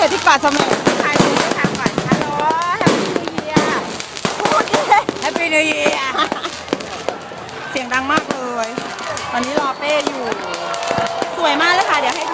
อยู่ที่เกาะเสม็ดถ่ายรูปทำก่อนฮัลโหลแฮปปี้นิวเยียร์พูดดิแฮปปี้นิวเยียร์เสียงดังมากเลยตอนนี้รอเป้อยู่สวยมากเลยค่ะเดี๋ยวให้ดู